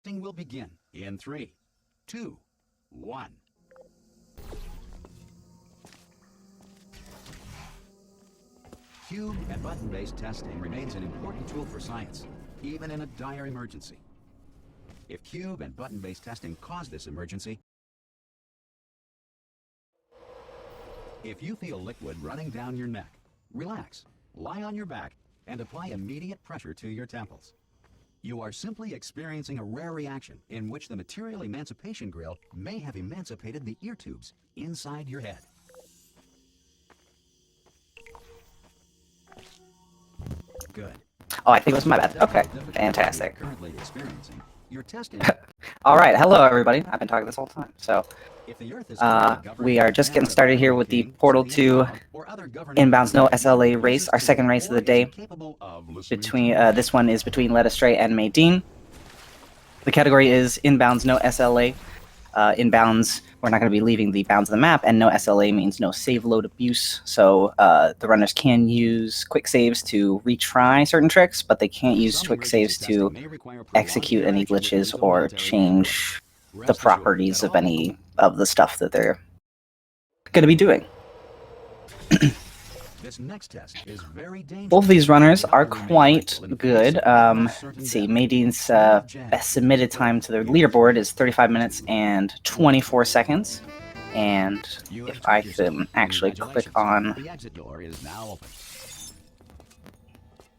Testing will begin in 3, 2, 1. Cube and button-based testing remains an important tool for science, even in a dire emergency. If cube and button-based testing cause this emergency, if you feel liquid running down your neck, relax, lie on your back, and apply immediate pressure to your temples. You are simply experiencing a rare reaction in which the material emancipation grill may have emancipated the ear tubes inside your head. Good. Oh, I think it was my bad. Okay, fantastic. Currently experiencing your testing. All right, hello everybody. I've been talking this whole time. So, If the Earth is we are just getting started here with the Portal 2 Inbounds No SLA race, our second race of the day. Between this one is between Led Astray and Maydeen. The category is Inbounds No SLA. Inbounds, we're not going to be leaving the bounds of the map, and no SLA means no save load abuse. So the runners can use quick saves to retry certain tricks, but they can't use quick saves to execute any glitches or change the properties of any of the stuff that they're going to be doing. This next test is very dangerous. Both of these runners are quite good. Let's see, Maydeen's best submitted time to the leaderboard is 35 minutes and 24 seconds. And if I can actually click on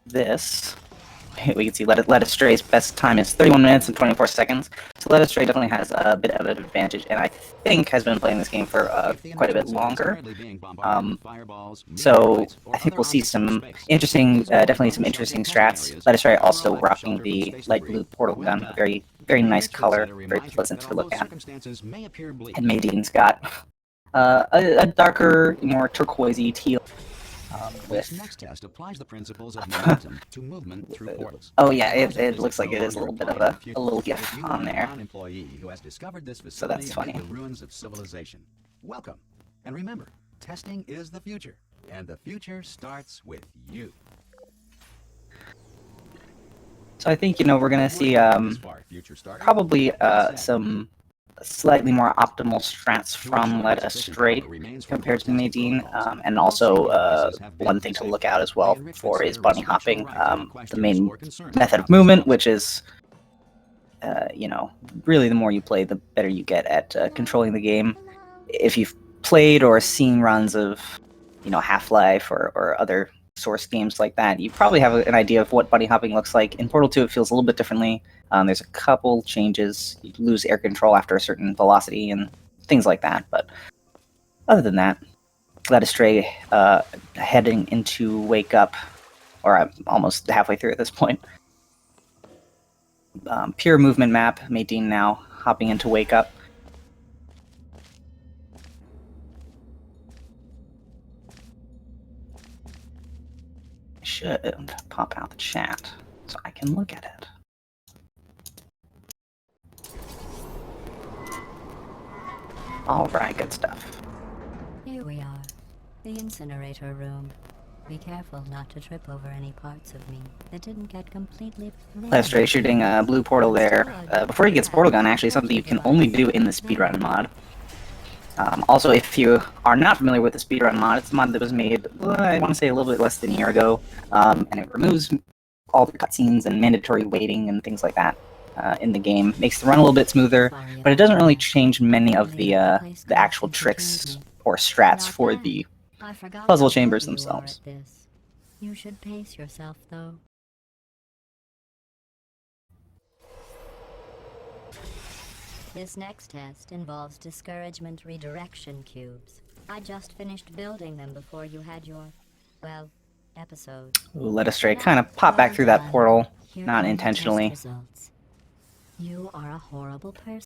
this, we can see Led Astray's best time is 31 minutes and 24 seconds. So Led Astray definitely has a bit of an advantage, and I think has been playing this game for quite a bit longer. So I think we'll see some interesting, definitely some interesting strats. Led Astray also rocking the light blue portal gun, very, very nice color, very pleasant to look at. And Maydeen's got a darker, more turquoisey teal. This next test applies the principles of momentum to movement through portals. Oh yeah, it looks like it is a little bit of a little gif on there. Who has discovered this So that's funny. the ruins of civilization. Welcome, and remember, testing is the future, and the future starts with you. So I think we're gonna see probably some slightly more optimal strats from Led Astray compared to Maydeen, and also one thing to look out as well for is bunny hopping, the main method of movement, which is really the more you play, the better you get at controlling the game. If you've played or seen runs of Half-Life or other Source games like that, you probably have an idea of what bunny hopping looks like. In Portal 2 it feels a little bit differently. There's a couple changes. You lose air control after a certain velocity and things like that, but other than that, Led Astray heading into Wake Up, or I'm almost halfway through at this point. Pure movement map, Maydeen now hopping into Wake Up. Should pop out the chat so I can look at it. Alright, good stuff. Here we are, the incinerator room. Be careful not to trip over any parts of me that didn't get completely... Led Astray shooting a blue portal there. Before he gets portal gun, actually something you can only do in the Speedrun mod. Also, if you are not familiar with the Speedrun mod, it's a mod that was made, I want to say, a little bit less than a year ago, and it removes all the cutscenes and mandatory waiting and things like that in the game. Makes the run a little bit smoother, but it doesn't really change many of the actual tricks or strats for the puzzle chambers themselves. You should pace yourself, though. This next test involves discouragement redirection cubes. I just finished building them before you had your, well, episode. Ooh, Led Astray kind of pop back through that portal, not intentionally. You are a horrible person.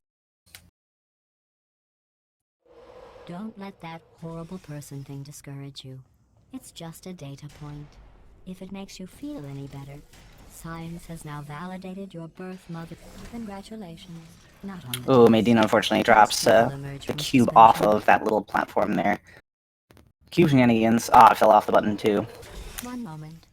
Don't let that horrible person thing discourage you. It's just a data point. If it makes you feel any better, science has now validated your birth mother. Congratulations. Oh, Maydeen unfortunately drops the cube off of that little platform there. Cube shenanigans. Ah, it fell off the button too. One moment.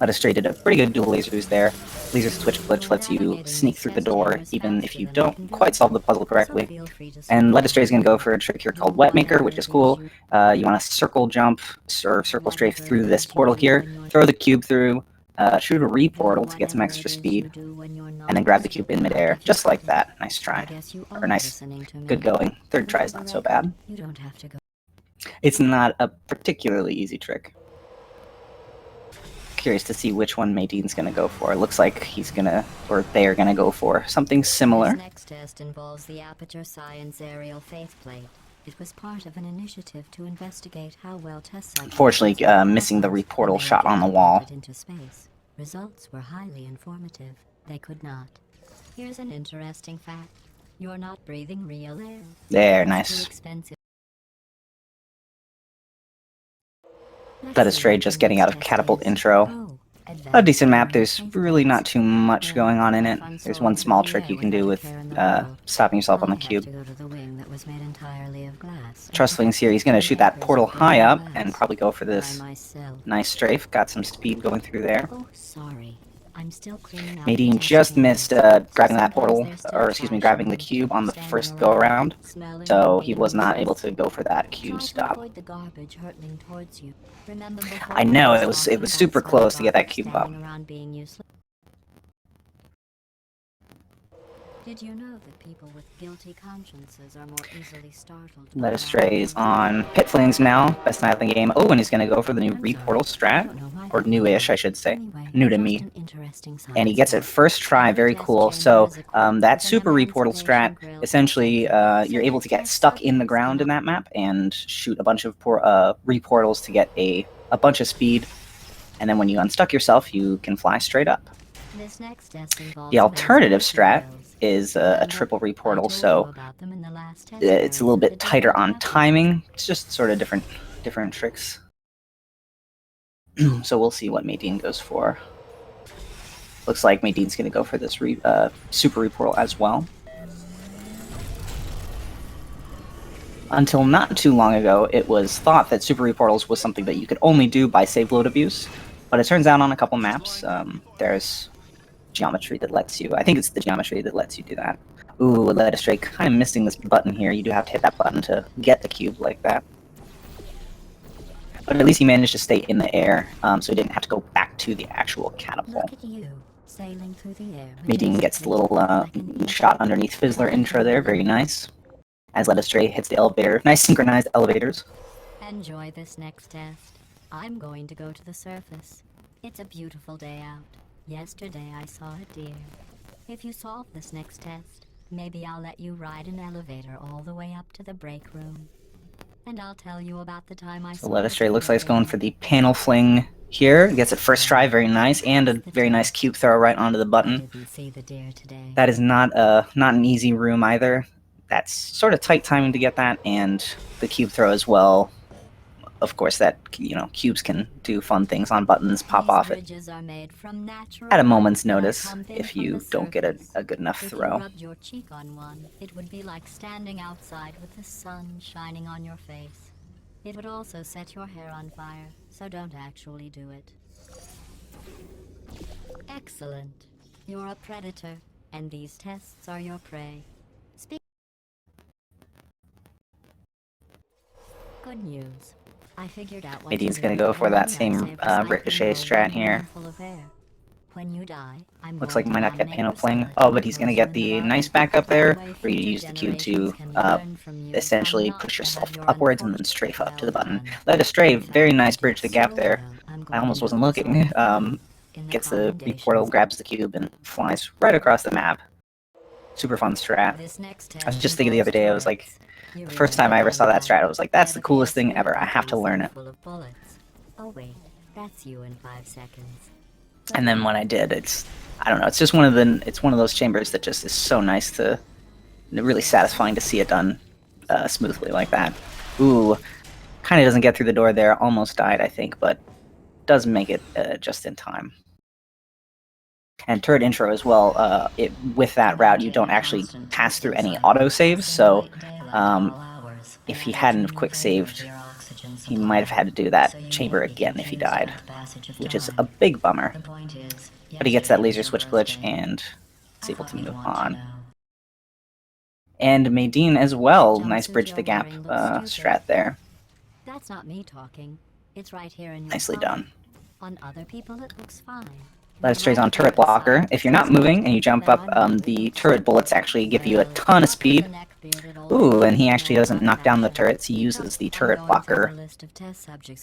Let Us Stray did a pretty good dual lasers there. Laser switch glitch lets you sneak through the door even if you don't quite solve the puzzle correctly. And Let Us Stray is going to go for a trick here called Wet Maker, which is cool. You want to circle jump or circle strafe through this portal here, throw the cube through, shoot a re-portal to get some extra speed, and then grab the cube in midair, just like that. Nice try. Or nice, good going. Third try is not so bad. It's not a particularly easy trick. Curious to see which one Maydean's gonna go for. It looks like he's gonna, or they're gonna go for something similar. This next test involves the Aperture Science aerial faceplate. It was part of an initiative to investigate how well test sites. Unfortunately, missing the reportal shot on the wall. Into space. Results were highly informative. They could not. Here's an interesting fact. You're not breathing real air. There, nice. Let Us Stray just getting out of Catapult intro. A decent map. There's really not too much going on in it. There's one small trick you can do with stopping yourself on the cube. Trustling's here. He's going to shoot that portal high up and probably go for this nice strafe. Got some speed going through there. Maydean just missed grabbing that portal, or excuse me, grabbing the cube on the first go around, so he was not able to go for that cube stop. I know it was super close to get that cube up. Did you know that people with guilty consciences are more easily startled? Let Us Stray is on Pit Flames now, best knight of the game. Oh, and he's gonna go for the new re-portal strat, or newish, I should say, new to me. And he gets it first try, very cool. So that super re-portal strat, essentially, you're able to get stuck in the ground in that map and shoot a bunch of re-portals to get a bunch of speed, and then when you unstuck yourself, you can fly straight up. The alternative strat is a triple re-portal, so it's a little bit tighter on timing. It's just sort of different tricks. So we'll see what Maydean goes for. Looks like Maydean's going to go for this super re-portal as well. Until not too long ago, it was thought that super re-portals was something that you could only do by save load abuse, but it turns out on a couple maps, there's geometry that lets you, I think it's the geometry that lets you do that. Ooh, Let Us Stray kind of missing this button here. You do have to hit that button to get the cube like that. But at least he managed to stay in the air, so he didn't have to go back to the actual catapult. Maydean gets the little shot underneath Fizzler intro there, very nice. As Let Us Stray hits the elevator. Nice synchronized elevators. Enjoy this next test. I'm going to go to the surface. It's a beautiful day out. Yesterday I saw a deer. If you solve this next test, maybe I'll let you ride an elevator all the way up to the break room. And I'll tell you about the time I saw. So Let Us Stray looks like it's going for the panel fling here. Gets it first try, very nice, and a very nice cube throw right onto the button. That is not an easy room either. That's sort of tight timing to get that, and the cube throw as well. Of course, that, you know, cubes can do fun things on buttons, pop off it at a moment's notice if you don't get a good enough throw. If you rubbed your cheek on one, it would be like standing outside with the sun shining on your face. It would also set your hair on fire, so don't actually do it. Excellent. You're a predator, and these tests are your prey. Good news. I figured out what Maydean's gonna go for that same ricochet strat here. When you die, Looks like he might not get panel fling. Oh, but he's gonna get the nice backup there, where you use the cube to essentially push yourself upwards and then strafe up to the button. Let Us Stray, very nice bridge the gap there. I almost wasn't looking. Gets the re-portal, grabs the cube, and flies right across the map. Super fun strat. I was just thinking the other day, I was like, the first time I ever saw that strat, I was like, that's the coolest thing ever. I have to learn it. Oh wait, that's you in 5 seconds. And then when I did, I don't know, it's just one of those chambers that just is so nice to, really satisfying to see it done smoothly like that. Ooh, kind of doesn't get through the door there. Almost died, I think, but does make it just in time. And turret intro as well, with that route, you don't actually pass through any autosaves, so if he hadn't quick saved he might have had to do that chamber again if he died, which is a big bummer. But he gets that laser switch glitch and is able to move on. And Maydeen as well. Nice bridge the gap strat there. That's not me talking. It's right here in your Nicely phone. done. On other people, it looks fine. Let's trace on turret blocker. If you're not moving and you jump up, the turret bullets actually give you a ton of speed. Ooh, and he actually doesn't knock down the turrets. He uses the turret blocker,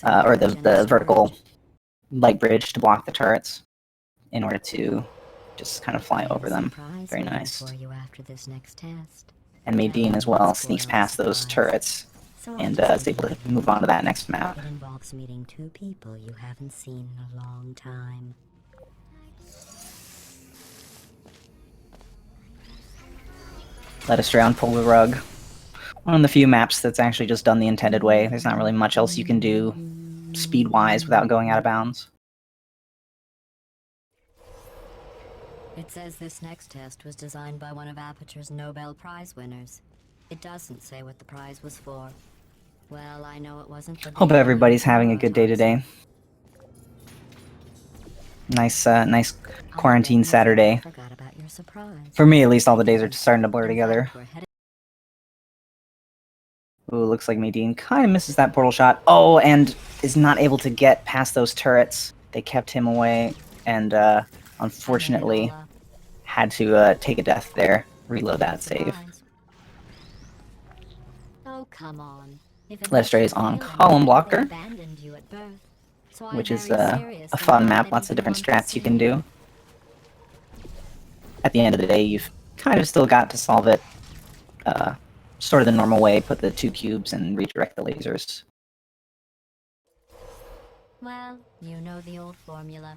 or the vertical light bridge to block the turrets in order to just kind of fly over them. Very nice. And Maydeen as well sneaks past those turrets and is able to move on to that next map. It involves meeting two people you haven't seen in a long time. Let us stray on pull the rug. One of the few maps that's actually just done the intended way. There's not really much else you can do speed-wise without going out of bounds. It says this next test was designed by one of Aperture's Nobel Prize winners. It doesn't say what the prize was for. Well, I know it wasn't for... Hope everybody's having a good day today. Nice quarantine Saturday. For me, at least, all the days are starting to blur together. Ooh, looks like Maydeen kind of misses that portal shot. Oh, and is not able to get past those turrets. They kept him away, and unfortunately had to take a death there. Reload that save. Oh, come on. Let's Strays on column blocker, which is a fun map. Lots of different strats you can do. At the end of the day, you've kind of still got to solve it sort of the normal way. Put the 2 cubes and redirect the lasers. Well, you know the old formula.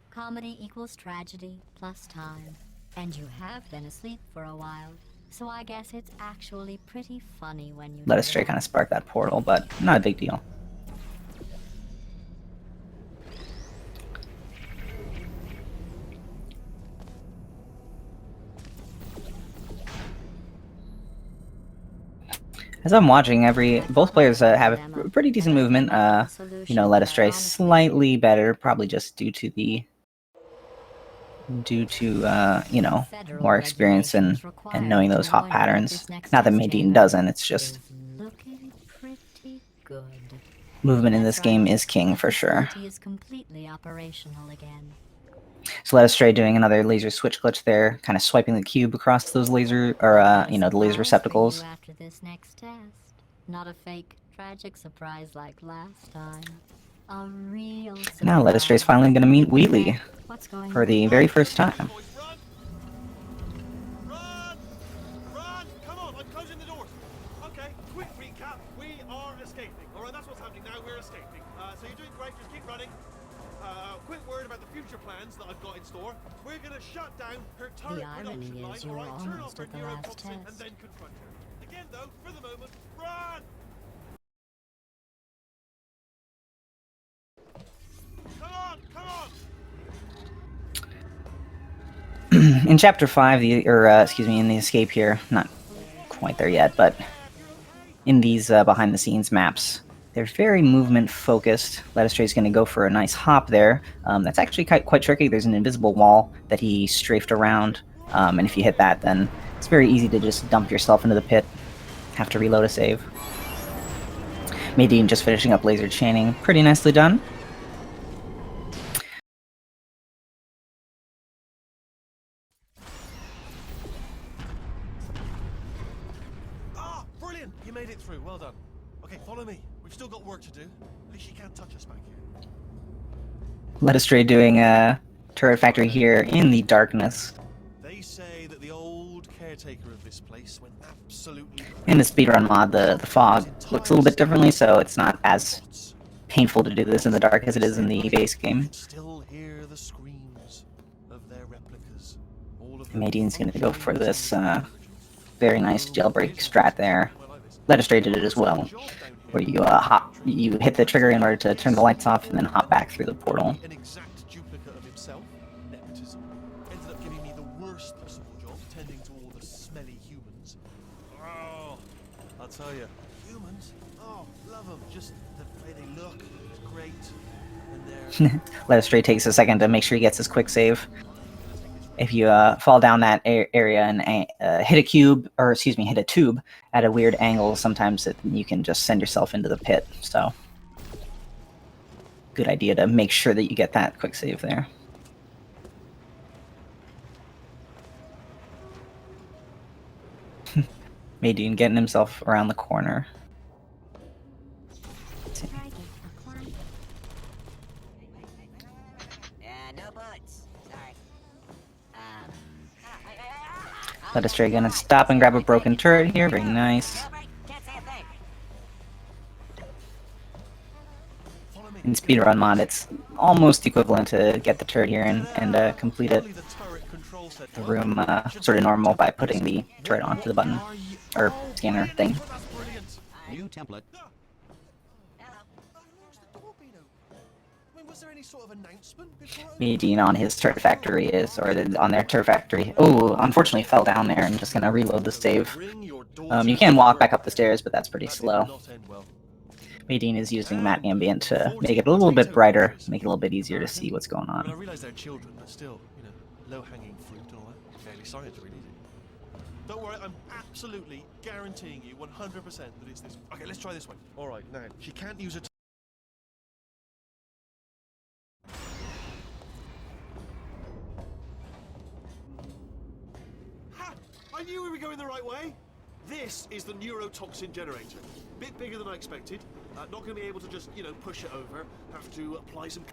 Comedy equals tragedy plus time. And you have been asleep for a while, so I guess it's actually pretty funny when you... Let us Stray kind of spark that portal, but not a big deal. As I'm watching, both players have a pretty decent movement. You know, Let us Stray slightly better, probably just due to you know, more experience and knowing those hop patterns. Not that Maydeen doesn't, it's just movement in this game is king for sure. So Let us Stray doing another laser switch glitch there, kind of swiping the cube across those laser, or you know, the laser receptacles. After this next test, not a fake tragic surprise like last time. A real surprise. Now Let us Stray's finally going to meet Wheatley for the very first time. Run! Run! Come on, I'm closing the doors. Okay, quick recap. We are escaping. Alright, that's what's happening now. We're escaping. So you're doing great, just keep running. Quick word about the future plans that I've got in store. We're gonna shut down her turret production line, alright? Turn off her neurotoxin and then confront her. Again though, for the moment, run! Come on, come on! In Chapter 5, in the escape here, not quite there yet, but in these behind-the-scenes maps, they're very movement-focused. Let us Stray is going to go for a nice hop there. That's actually quite tricky. There's an invisible wall that he strafed around, and if you hit that, then it's very easy to just dump yourself into the pit. Have to reload a save. Maydeen just finishing up laser chaining. Pretty nicely done. Brilliant! You made it through. Well done. Okay, follow me. We've still got work to do. At least you can't touch us back here. Let us Stray doing a turret factory here in the darkness. They say that the old caretaker of this place went absolutely... In the speedrun mod, the fog looks a little bit differently, so it's not as painful to do this in the dark as it is in the base game. Still hear the screams of their replicas. Maydeen's going to go for this very nice jailbreak strat there. Let us Stray did it as well, where you hit the trigger in order to turn the lights off and then hop back through the portal. An exact duplicate of himself, nepotism, ended up giving me the worst possible job tending to all the smelly humans. Oh, I'll tell you. Humans? Oh, love them. Just the way they look. It's great. And they're... Letastray takes a second to make sure he gets his quick save. If you fall down that area and hit a cube, or excuse me, hit a tube at a weird angle, sometimes you can just send yourself into the pit. So, good idea to make sure that you get that quick save there. Maydeen getting himself around the corner. Letastray gonna stop and grab a broken turret here. Very nice. In Speedrun mod, it's almost equivalent to get the turret here and complete it. The room sort of normal by putting the turret onto the button or scanner thing. New template. Maydeen on his turret factory is, or on their turret factory. Oh, unfortunately fell down there and just gonna reload the save. You can walk back up the stairs, but that's pretty slow. Maydeen is using matte ambient to make it a little bit brighter, make it a little bit easier to see what's going on. I realize they're children, but still, low-hanging fruit and all that. Fairly sorry to really do. Don't worry, I'm absolutely guaranteeing you 100% that it's this. Okay, let's try this one. All right, now she can't use it. Ha! I knew we were going the right way. This is the neurotoxin generator. Bit bigger than I expected. Not going to be able to just, push it over. Have to apply some...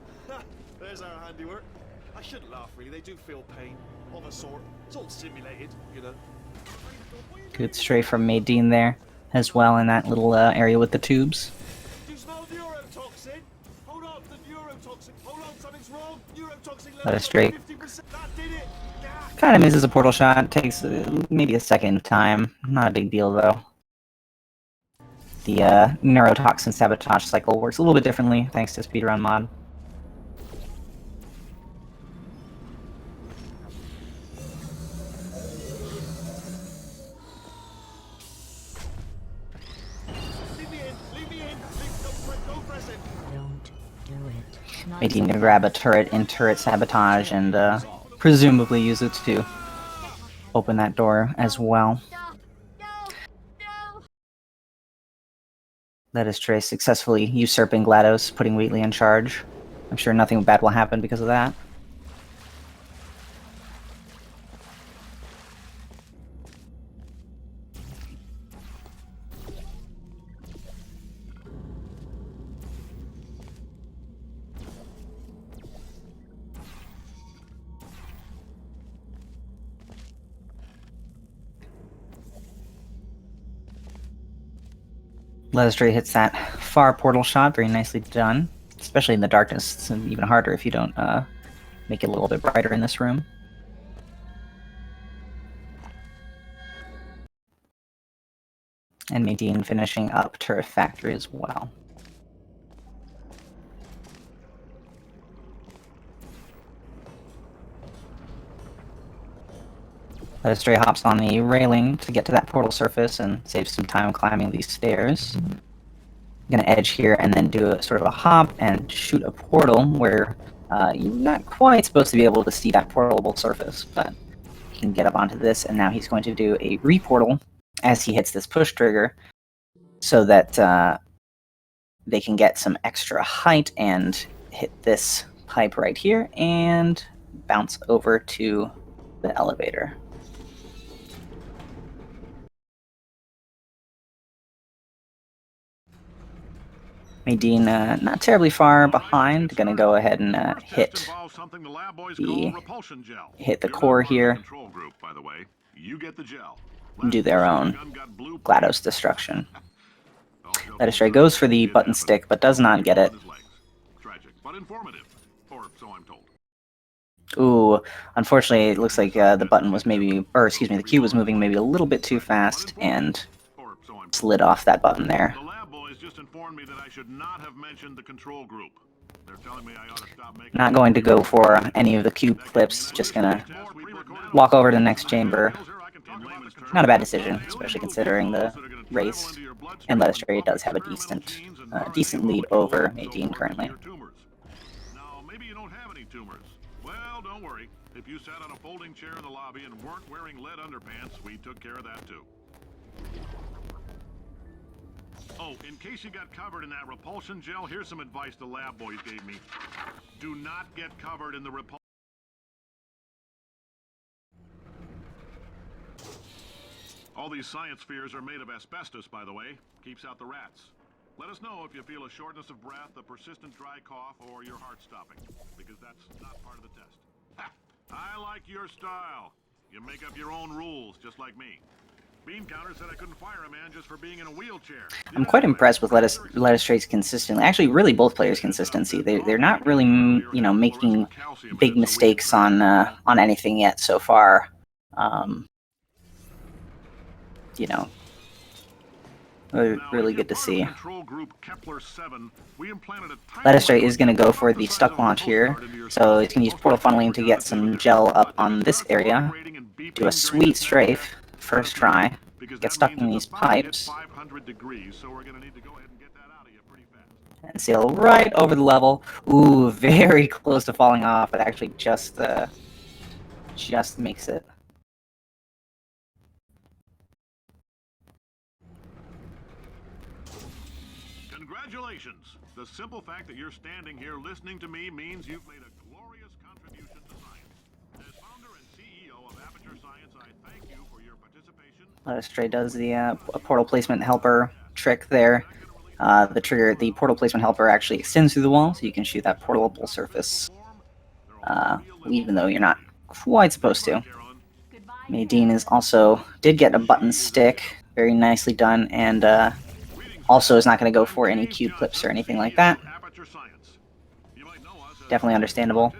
There's our handiwork. I shouldn't laugh, really. They do feel pain, of a sort. It's all simulated, Good stray from Maydeen there, as well in that little area with the tubes. Do you smell neurotoxin? Hold on, the neurotoxin. Hold on, something's wrong. Neurotoxin level Letastray 50%. That did it. Yeah. kind of misses a portal shot. Takes maybe a second time. Not a big deal though. The neurotoxin sabotage cycle works a little bit differently thanks to Speedrun mod. Maydeen can grab a turret in turret sabotage and presumably use it to open that door as well. Letastray successfully usurping GLaDOS, putting Wheatley in charge. I'm sure nothing bad will happen because of that. Letastray hits that far portal shot, very nicely done. Especially in the darkness, it's even harder if you don't make it a little bit brighter in this room. And Maydeen finishing up Turret Factory as well. Letastray hops on the railing to get to that portal surface and save some time climbing these stairs. I'm gonna edge here and then do a sort of a hop and shoot a portal where you're not quite supposed to be able to see that portable surface, but he can get up onto this, and now he's going to do a reportal as he hits this push trigger so that they can get some extra height and hit this pipe right here and bounce over to the elevator. Maydeen not terribly far behind. Gonna go ahead and hit the core here. Do their own GLaDOS destruction. Letastray goes for the button stick, but does not get it. Ooh, unfortunately, it looks like the button was maybe, or excuse me, the cube was moving maybe a little bit too fast and slid off that button there. Me that I should not have mentioned the control group. They're telling me I ought to stop making... Not going to go for any of the cube clips, just gonna walk over to the next chamber Not a bad decision, especially considering the race. And Let Astray does have a decent lead over Nadine currently. Now, maybe you don't have any tumors. Well, don't worry. If you sat on a folding chair in the lobby and weren't wearing lead underpants, we took care of that too. Oh, in case you got covered in that repulsion gel, here's some advice the lab boys gave me. Do not get covered in the repulsion. All these science spheres are made of asbestos, by the way. Keeps out the rats. Let us know if you feel a shortness of breath, a persistent dry cough, or your heart stopping, because that's not part of the test. Ha! I like your style. You make up your own rules, just like me. Bean counter said I couldn't fire a man just for being in a wheelchair. I'm quite impressed with Let Astray's consistently. Actually, really both players' consistency. They're not really, you know, making big mistakes on anything yet so far. You know, really good to see. Let Astray is going to go for the stuck launch here, so it's going to use portal funneling to get some gel up on this area. Do a sweet strafe. First try, get stuck in these pipes, and sail right over the level. Ooh, very close to falling off, but actually just makes it. Congratulations! The simple fact that you're standing here listening to me means you've made a glorious contribution to science. As founder and CEO of Aperture Science, I thank you for your participation. Let Astray does the portal placement helper trick there. The portal placement helper actually extends through the wall, so you can shoot that portable surface, even though you're not quite supposed to. Nadine did get a button stick, very nicely done, and also is not going to go for any cube clips or anything like that. Definitely understandable.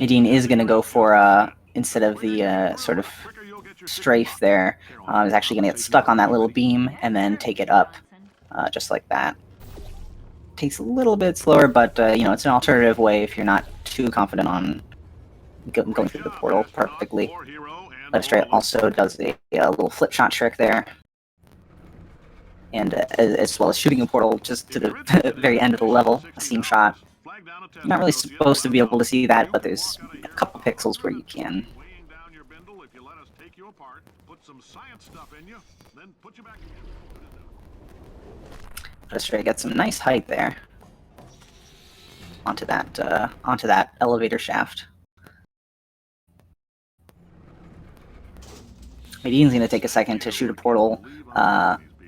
Nadine is going to go for, instead of the sort of strafe there, is actually going to get stuck on that little beam and then take it up, just like that. Takes a little bit slower, but, you know, it's an alternative way if you're not too confident on going through the portal perfectly. Let Astray also does a little flip shot trick there. And as well as shooting a portal just to the very end of the level, a seam shot. You're not really supposed to be able to see that, but there's a couple pixels where you can. Let Astray get some nice height there onto that elevator shaft. Nadine's going to take a second to shoot a portal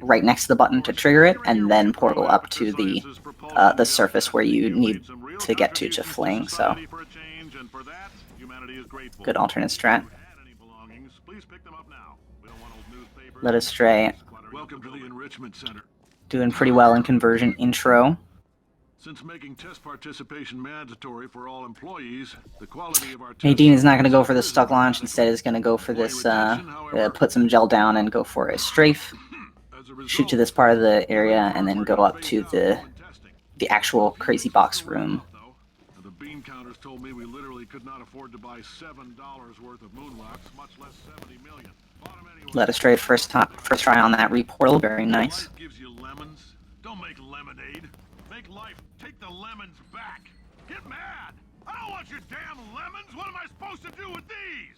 right next to the button to trigger it, and then portal up to the surface where you need to get to fling. So, good alternate strat. Let Astray doing pretty well in conversion intro. Since making test participation mandatory for all employees, the quality of our Nadine is not going to go for the stuck launch. Instead, is going to go for this, put some gel down and go for a strafe. Shoot to this part of the area, and then go up to the actual crazy box room. The bean counters told me we literally could not afford to buy $7 worth of moon rocks, much less 70 million. Let Astray first try on that reportal. Very nice. Gives you lemons. Don't make lemonade. Make life take the lemons back. Get mad. I don't want your damn lemons. What am I supposed to do with these?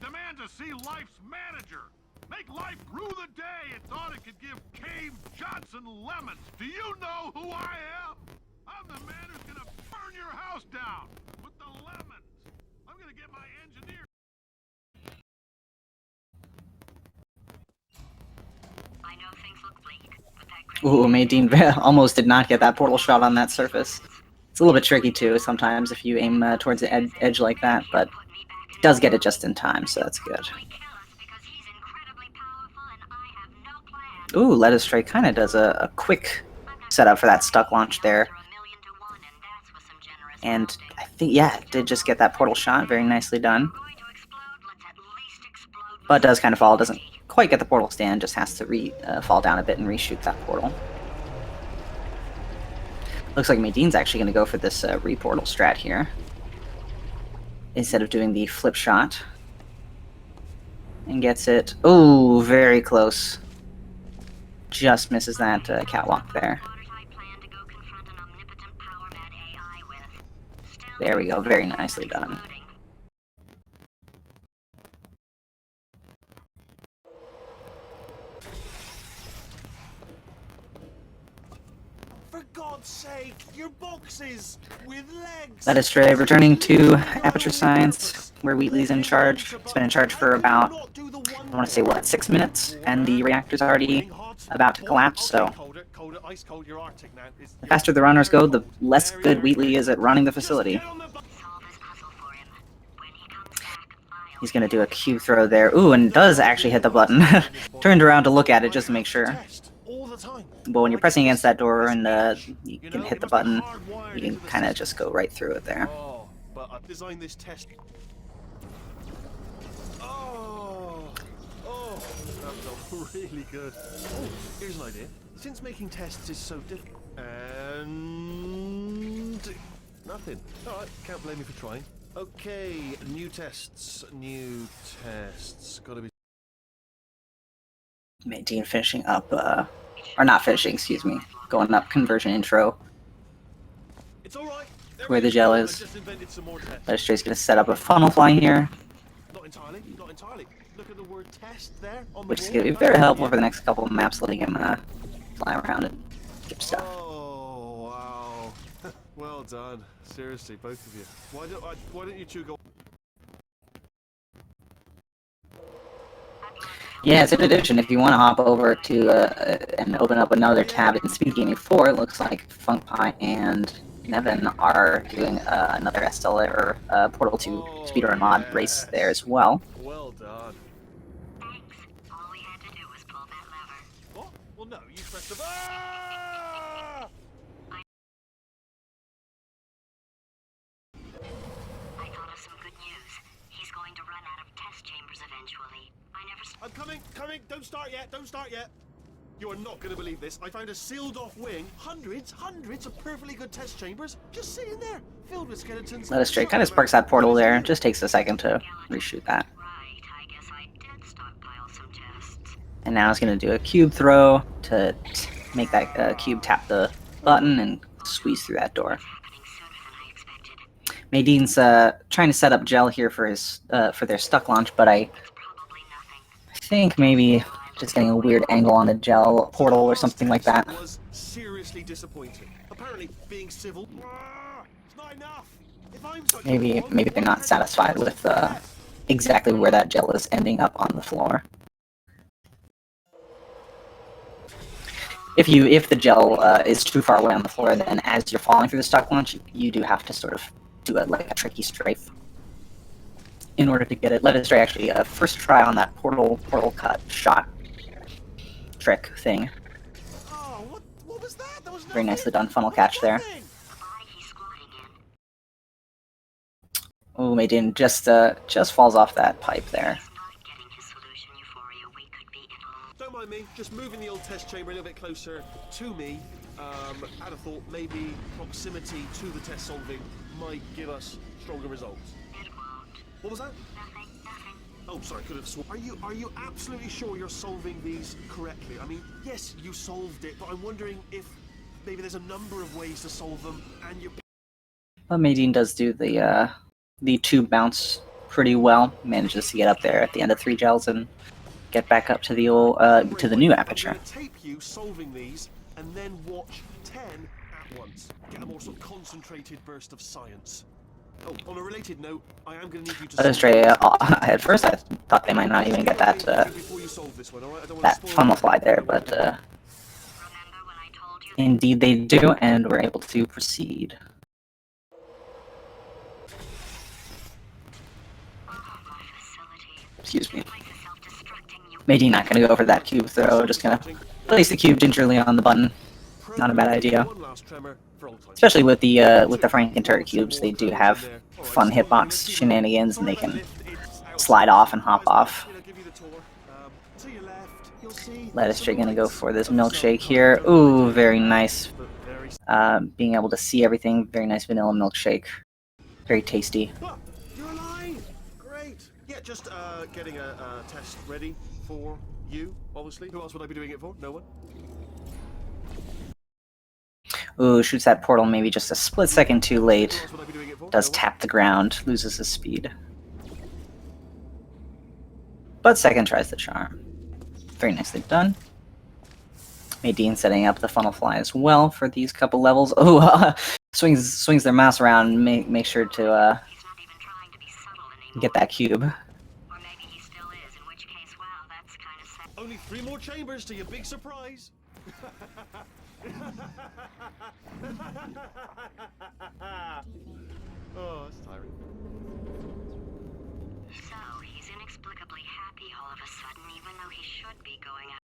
Demand to see life's manager. Make life rue the day it thought it could give Cave Johnson lemons. Do you know who I am? I'm the man who's gonna burn your house down with the lemons. I'm gonna get my engineer. I know things look bleak, but that Ooh, Nadine almost did not get that portal shot on that surface. It's a little bit tricky too sometimes if you aim towards the edge like that, but it does get it just in time, so that's good. Ooh, Let Astray kind of does a quick setup for that stuck launch there. And I think, yeah, it did just get that portal shot. Very nicely done. But does kind of fall. Doesn't quite get the portal stand. Just has to fall down a bit and reshoot that portal. Looks like Nadine's actually going to go for this reportal strat here. instead of doing the flip shot. And gets it. Oh, very close. Just misses that catwalk there. There we go. Very nicely done. For God's sake, your boxes with legs. Let us stray, returning to Aperture Science, where Wheatley's in charge. He's been in charge for about, I want to say, what, 6 minutes? And the reactor's already about to collapse, so the faster the runners go, the less good Wheatley is at running the facility. He's going to do a cube throw there. Ooh, and does actually hit the button. Turned around to look at it just to make sure. But when you're pressing against that door and you can hit the button, you can kind of just go right through it there. Oh, but I've designed this test. Oh, that felt really good. Oh, here's an idea. Since making tests is so difficult, and nothing. All right, can't blame me for trying. Okay, new tests. Gotta be. Dean finishing up, or not finishing, excuse me, going up conversion intro. It's all right. Where the gel is. Let's just gonna set up a funnel fly here, Not entirely. Look at the word test there on the which is wall. gonna be very helpful for the next couple of maps, letting him fly around and get stuff. Oh wow! Well done. Seriously, both of you. Why don't you two go? Yeah, it's a good addition. If you want to hop over to and open up another tab in SpeedGaming 4, it looks like FunkPie and Nevin are doing another SLA or Portal 2 Speedrun mod race there as well. Well done. Thanks. All we had to do was pull that lever. What? Well, no. You pressed the. Ah! I thought of some good news. He's going to run out of test chambers eventually. I'm coming. Don't start yet. You are not going to believe this. I found a sealed-off wing. Hundreds of perfectly good test chambers just sitting there, filled with skeletons. Let us straight. Kind of sparks that portal there. Just takes a second to reshoot that. Right, I guess I did stockpile some tests. And now it's going to do a cube throw to make that cube tap the button and squeeze through that door. Happening sooner than I expected. Madine's trying to set up gel here for his for their stuck launch, but I It's probably nothing. think maybe just getting a weird angle on the gel portal or something like that. Was seriously disappointing. Apparently, being civil. It's not enough. If I'm such Maybe they're not satisfied with exactly where that gel is ending up on the floor. If the gel is too far away on the floor, then as you're falling through the stuck launch, you do have to sort of do like a tricky strafe in order to get it. Let us try actually first try on that portal cut shot trick thing. Oh, what was that? That was Very nothing. nicely done funnel catch there. Nothing. Why he's squatting in. Oh, Maiden just falls off that pipe there. He's not getting his solution euphoria. We could be in a Don't mind me, just moving the old test chamber a little bit closer to me. I'd have thought maybe proximity to the test solving might give us stronger results. It won't. What was that? Nothing. Oh, sorry, could have sworn. Are you absolutely sure you're solving these correctly? I mean, yes, you solved it, but I'm wondering if maybe there's a number of ways to solve them, and you. Well, Maiden does do the tube bounce pretty well. Manages to get up there at the end of 3 gels and get back up to the old to the new aperture. I'm gonna tape you solving these, and then watch 10 at once. Get a more sort of concentrated burst of science. Oh, on a related note, I am going to need you to. Let us try. At first, I thought they might not even get that before you solve this one, all right? I don't want to that spoil funnel fly there, but Remember when I told you? indeed they do, and we're able to proceed. Oh, my facility. Excuse me. Place is self-destructing. You Maybe not going to go over that cube throw. Just going to place the cube gingerly on the button. Not a bad idea. One last tremor for old time's Especially with the Franken turret cubes, they do have fun hitbox shenanigans, and they can slide off and hop off. Let us try gonna go for this milkshake here. Ooh, very nice. Being able to see everything. Very nice vanilla milkshake. Very tasty. You're alive! just getting a test ready for you, obviously. Who else would I be doing it for? No one? Ooh, shoots that portal maybe just a split second too Who late. else would I be doing it for? Does No one? tap the ground, loses his speed. But second tries the charm. Very nicely done. Nadine setting up the funnel fly as well for these couple levels. Oh, swings their mouse around and make sure to He's not even trying to be subtle anymore. get that cube. Or maybe he still is, in which case, well, that's kind of sad. Only 3 more chambers to your big surprise. Oh, that's tiring. So, he's inexplicably happy all of a sudden, even though he should be going out.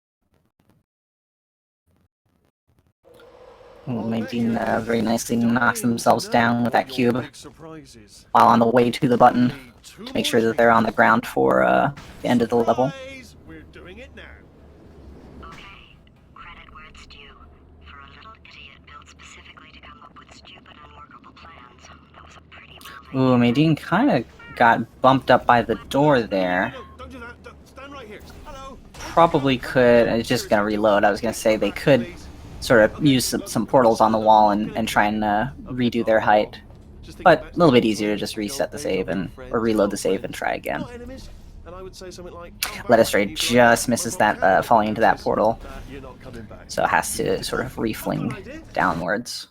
Ooh, Nadine very nicely knocks themselves down with that cube Big surprises. while on the way to the button Need 2 to make more sure that they're on the ground for the end of the level. Surprise! We're doing it now. Okay, credit where it's due. For a little idiot built specifically to come up with stupid, unworkable plans, that was a pretty well. Ooh, Nadine kind of got bumped up by the door there. No, don't do that. Stand right here. Hello. Probably could, it's just gonna reload, I was gonna say they could sort of use some portals on the wall and try and redo their height. But a little bit easier to just reset the save or reload the save and try again. Not enemies. And I would say something like, Led Astray just misses that falling into that portal, You're not coming back. so it has to sort of refling downwards.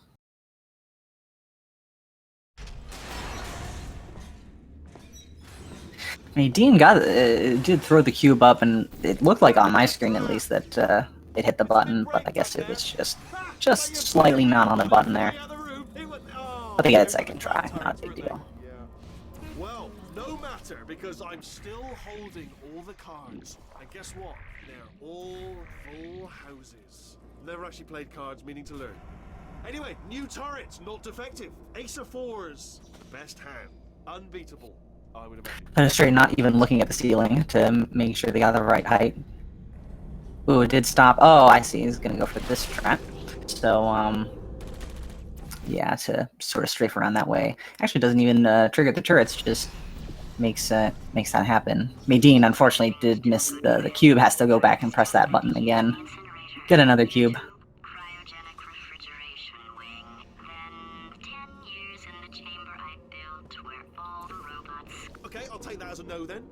Nadine did throw the cube up, and it looked like on my screen at least that it hit the button, but I guess it was just slightly not on the button there. But they get it second try, not a big deal. Yeah. Well, no matter, because I'm still holding all the cards. And guess what? They're all full houses. Never actually played cards, meaning to learn. Anyway, new turret, not defective. Ace of 4s, best hand, unbeatable, I would imagine. Led Astray not even looking at the ceiling to make sure they got the right height. Ooh, it did stop. Oh, I see. He's gonna go for this strat. So, yeah, to sort of strafe around that way. Actually, doesn't even trigger the turrets. Just makes that happen. Nadine, unfortunately, did miss the cube. Has to go back and press that button again. Get another cube. Cryogenic refrigeration wing. Then 10 years in the chamber I built where all the robots. Okay, I'll take that as a no then.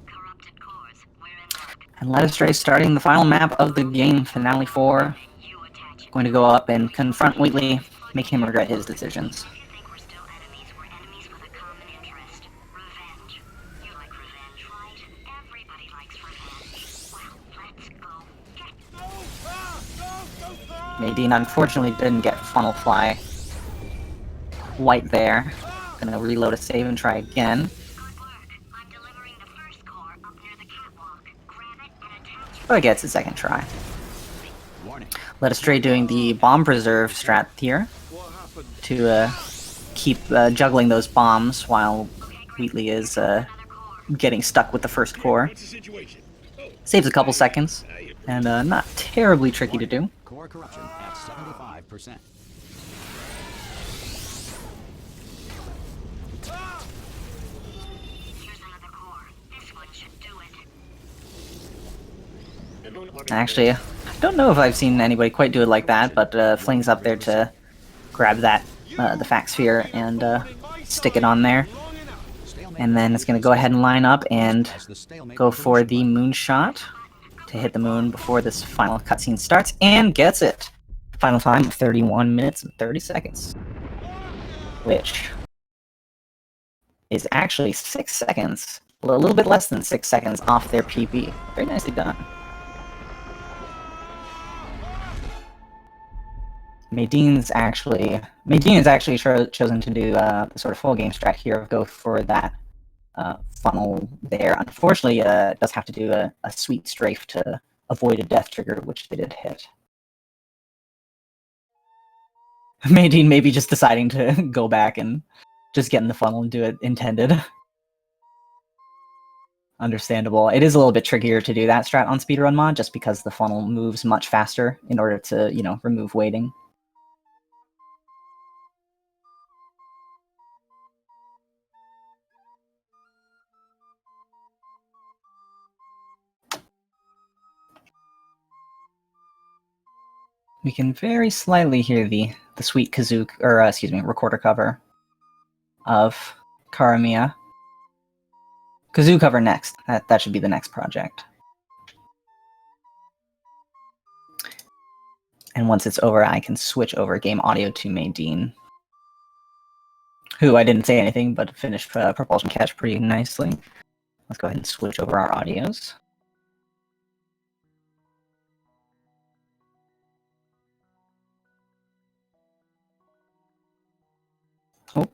Corrupted cores. We're in luck. And Led Astray starting the final map of the game, Finale 4. You attach. Going to go up and confront Wheatley, make him regret his decisions. If you think we're still enemies, we're enemies with a common interest. Revenge. You like revenge, right? Everybody likes revenge. Well, let's go. Get No! Ah! No! Go fast! Nadine unfortunately didn't get funnel fly quite there. Gonna reload a save and try again. good work. I'm delivering the first core up near the catwalk. Grab it and attach it. But it gets a second try. Warning. Led Astray doing the bomb preserve strat here What happened? to keep juggling those bombs while Wheatley is getting stuck with the first core. Saves a couple seconds, and not terribly tricky to do. Core corruption at 75%. Here's another core. This one should do it. Actually, I don't know if I've seen anybody quite do it like that, but Fling's up there to grab that, the fact sphere, and stick it on there. Long enough. And then it's going to go ahead and line up and As the stalemate go for the provision moonshot to hit the moon before this final cutscene starts, and gets it! Final time of 31 minutes and 30 seconds. Which is actually 6 seconds, a little bit less than 6 seconds off their PB. Very nicely done. Nadine is actually chosen to do the sort of full game strat here, go for that funnel there. Unfortunately, does have to do a sweet strafe to avoid a death trigger, which they did hit. Maydeen maybe just deciding to go back and just get in the funnel and do it intended. Understandable. It is a little bit trickier to do that strat on Speedrun mod, just because the funnel moves much faster in order to, you know, remove waiting. We can very slightly hear the sweet kazoo, or excuse me, recorder cover of Karamiya. Kazoo cover next. That should be the next project. And once it's over, I can switch over game audio to Maydeen, who I didn't say anything, but finished Propulsion Catch pretty nicely. Let's go ahead and switch over our audios. Oh.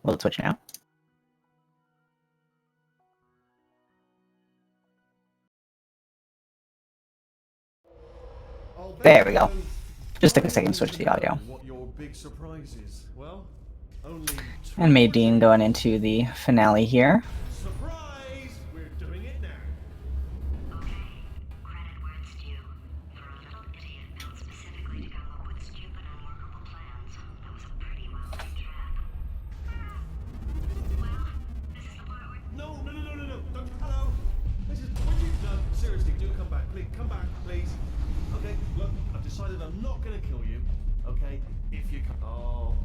Will it switch now? There we go. Just took a second to switch to the audio. What your big surprise is? Well, only And Maydeen going into the finale here. surprise! We're doing it now. Okay, credit where it's due. For a little idiot built specifically to come up with stupid, unworkable plans, that was a pretty well-laid trap. Well, this is the part where... No. Don't. Hello. This is. Would you? No. Seriously, do come back, please. Come back, please. Okay. Look, I've decided I'm not gonna kill you. Okay. If you come. Oh.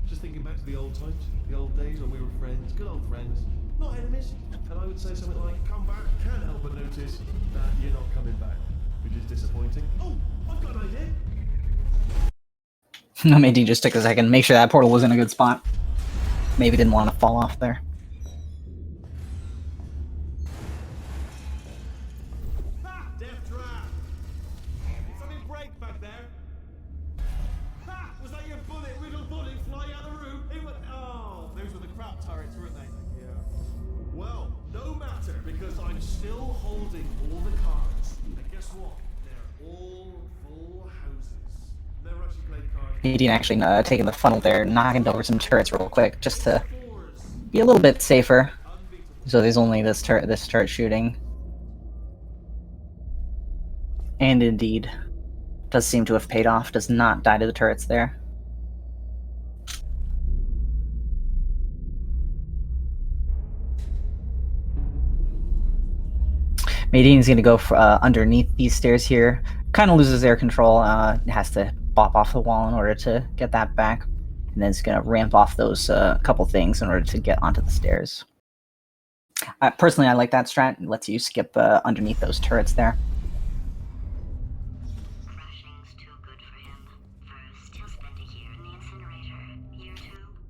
Just thinking back to the old times, the old days when we were friends, good old friends, not enemies. And I would say something like, "Come back." Can't help but notice that you're not coming back, which is disappointing. Oh, I've got an idea. Maydeen just took a second, make sure that portal was in a good spot. Maybe didn't want to fall off there. Ha! Death trap. Something break back there. Ha! Was that your bullet? Riddle bullet flying out the room? It was. Oh, those were the crap turrets, weren't they? Yeah. Well, no matter, because I'm still holding all the cards. And guess what? They're all full houses. Never actually played cards. Maydeen actually taking the funnel there, knocking over some turrets real quick, just to be a little bit safer. So there's only this turret shooting. And indeed, does seem to have paid off, does not die to the turrets there. Maydeen's going to go for, underneath these stairs here. Kind of loses air control, has to bop off the wall in order to get that back. And then it's going to ramp off those couple things in order to get onto the stairs. Personally, I like that strat. It lets you skip underneath those turrets there. Crashing's too good for him. First, he'll spend a year in the incinerator. Year 2,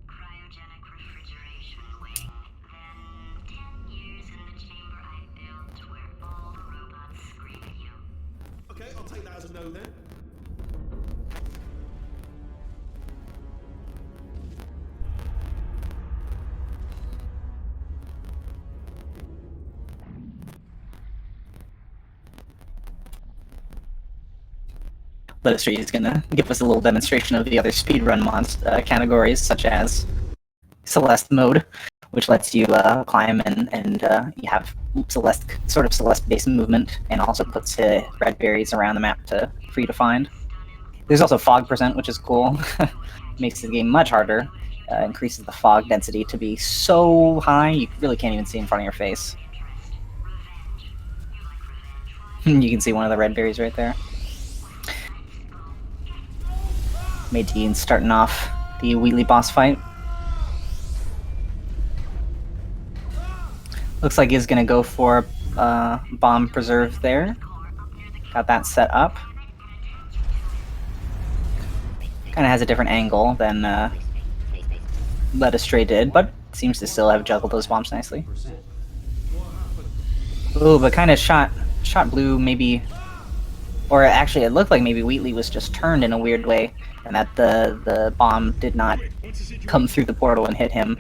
cryogenic refrigeration wing. Then 10 years in the chamber I built where all the robots scream at you. Okay, I'll take that as a no then. Illustrator is going to give us a little demonstration of the other speedrun mods categories, such as Celeste mode, which lets you climb and you have sort of Celeste-based movement, and also puts red berries around the map for you to find. There's also fog percent, which is cool. Makes the game much harder. Increases the fog density to be so high you really can't even see in front of your face. You can see one of the red berries right there. Maydeen starting off the Wheatley boss fight. Looks like he's gonna go for bomb preserve there. Got that set up. Kind of has a different angle than Let Astray did, but seems to still have juggled those bombs nicely. Ooh, but kind of shot blue maybe, or actually it looked like maybe Wheatley was just turned in a weird way, and that the bomb did not come through the portal and hit him.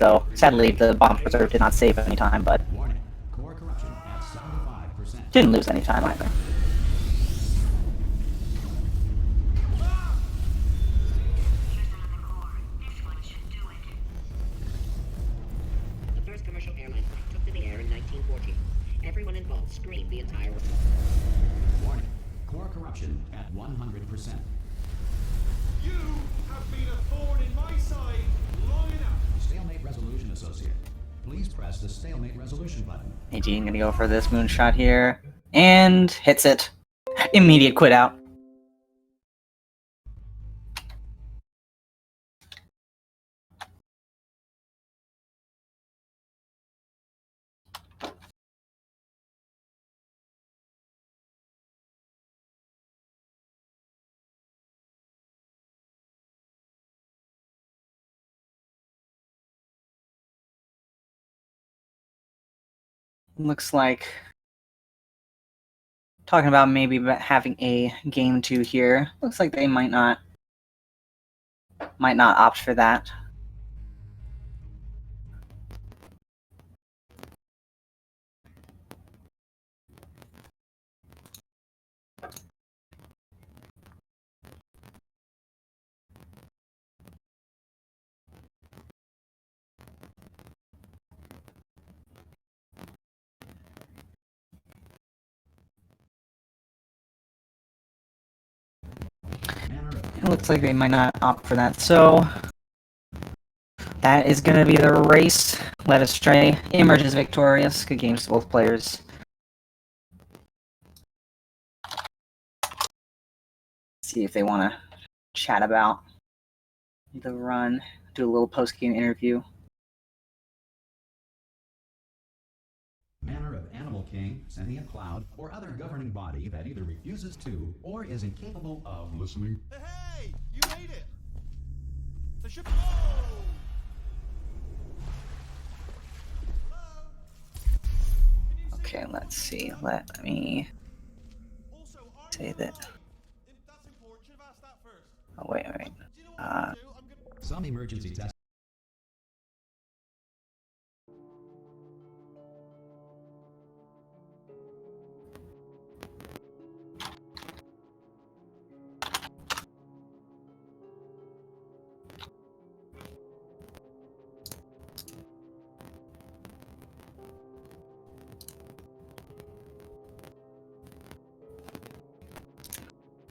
Though sadly the bomb preserve did not save any time, but Warning. Core corruption at 75%. didn't lose any time either. everyone involved screamed the entire... Warning. Core corruption at 100%. You have been a thorn in my side long enough. Stalemate Resolution Associate. Please press the Stalemate Resolution button. Nadine gonna go for this moonshot here. And hits it. Immediate quit out. Looks like talking about maybe having a game 2 here. Looks like they might not opt for that. It looks like they might not opt for that. So that is going to be the race. Led Astray emerges victorious. Good games to both players. See if they want to chat about the run, do a little post-game interview. Manner of Animal King, Sentient Cloud, or other governing body that either refuses to or is incapable of listening. Hey, you made it. The ship... Oh! Hello? Can you Okay, let's see. Let me Also, are say you that. alive? That's important. Should have asked that first. Oh, wait. Do you know what I'm gonna do? I'm gonna... Some emergency tests.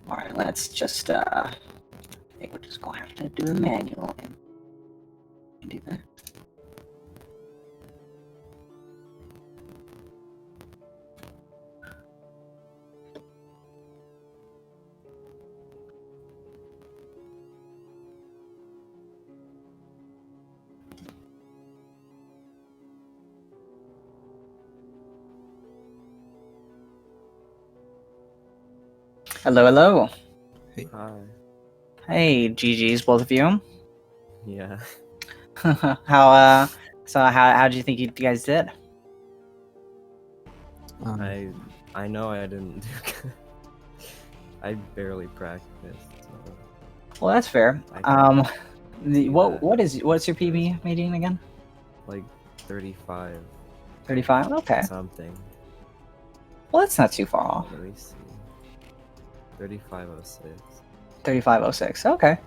Alright, let's just, I think we're just going to have to do the manual and do that. Hello, hello. Hey. Hi. Hey, GG's, both of you. Yeah. how do you think you guys did? I know I didn't do good. I barely practiced. So Well, that's fair. I What's your PB meeting again? like 35 35. Okay. something. Well, that's not too far off. Let me see. 3506. 3506. Okay.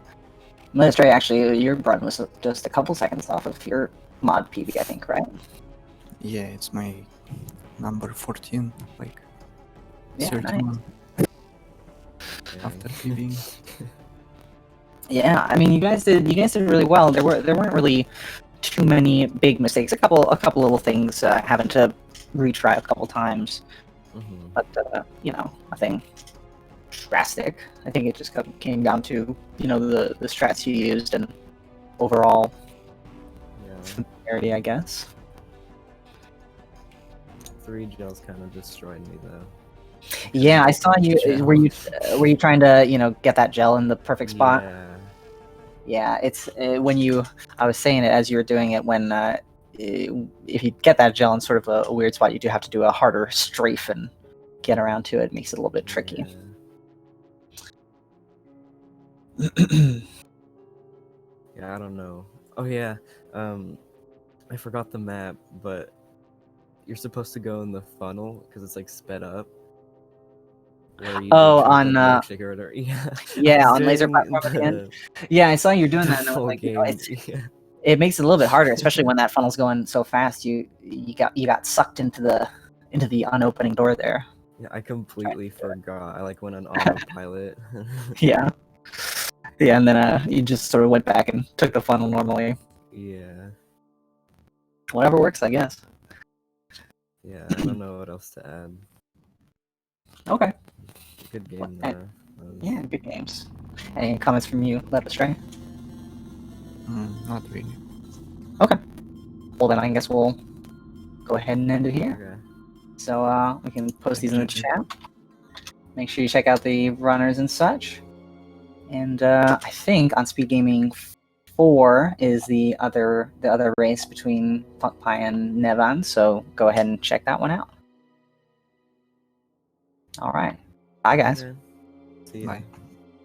That's right. Actually, your run was just a couple seconds off of your mod PB, I think, right? Yeah, it's my number 14, like Yeah, 31 Yeah. after PBing. Yeah, I mean, you guys did really well. There weren't really too many big mistakes. A couple little things, having to retry a couple times, Mhm. but nothing drastic. I think it just came down to the strats you used and overall Yeah. familiarity, I guess. 3 gels kind of destroyed me though. Yeah, I saw you. Gel. Were you trying to get that gel in the perfect spot? Yeah. Yeah, it's when you. I was saying it as you were doing it. When if you get that gel in sort of a weird spot, you do have to do a harder strafe and get around to it. It makes it a little bit tricky. Yeah, I don't know. Oh yeah, I forgot the map, but you're supposed to go in the funnel because it's like sped up. Where you Oh, shoot on the milkshake or whatever. Yeah. yeah, I was on laser doing platform at the end. Yeah, I saw you doing that. And I was full like, game. it makes it a little bit harder, especially when that funnel's going so fast. You got sucked into into the unopening door there. Yeah, I completely forgot. I like went on autopilot. Yeah. Yeah, and then you just sort of went back and took the funnel normally. Yeah. Whatever works, I guess. Yeah, I don't know what else to add. Okay. Good game Uh, though. Yeah, good games. Any comments from you, Led Astray? Not really. Okay. Well, then I guess we'll go ahead and end it here. Okay. So we can post these in the GG. chat. Make sure you check out the runners and such. And I think on Speed Gaming 4 is the other race between Funk Pie and Nevan. So go ahead and check that one out. All right. Bye, guys. Okay. See ya. Bye.